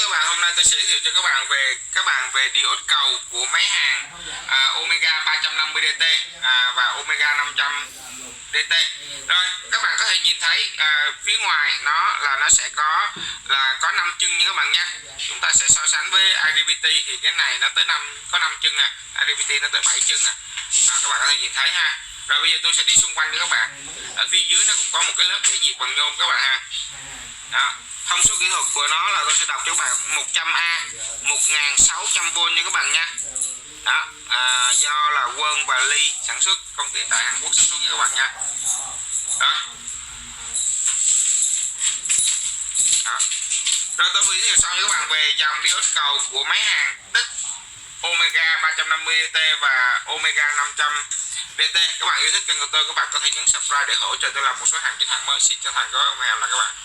các bạn, hôm nay tôi sẽ giới thiệu cho các bạn về diode cầu của máy hàng Omega 350 DT và Omega 500 DT. Rồi các bạn có thể nhìn thấy phía ngoài nó sẽ có 5 chân nha các bạn nha. Chúng ta sẽ so sánh với IGBT thì cái này nó tới có 5 chân IGBT nó tới 7 chân các bạn có thể nhìn thấy ha. Rồi bây giờ tôi sẽ đi xung quanh cho các bạn. Ở phía dưới nó cũng có một cái lớp giải nhiệt bằng nhôm các bạn ha. Đó. Thông số kỹ thuật của nó là tôi sẽ đọc cho các bạn 100A 1600V nha các bạn nha. Đó, do là Quân và Ly sản xuất, công ty tại Hàn Quốc sản xuất nha các bạn nha. Đó. Đó. Rồi tôi giới thiệu xong cho các bạn về dòng diode cầu của máy hàng tức Omega 350 DT và Omega 500 DT. Các bạn yêu thích kênh của tôi, các bạn có thể nhấn subscribe để hỗ trợ tôi làm một số hàng chính hãng mới. Xin chân thành có hẹn gặp lại các bạn.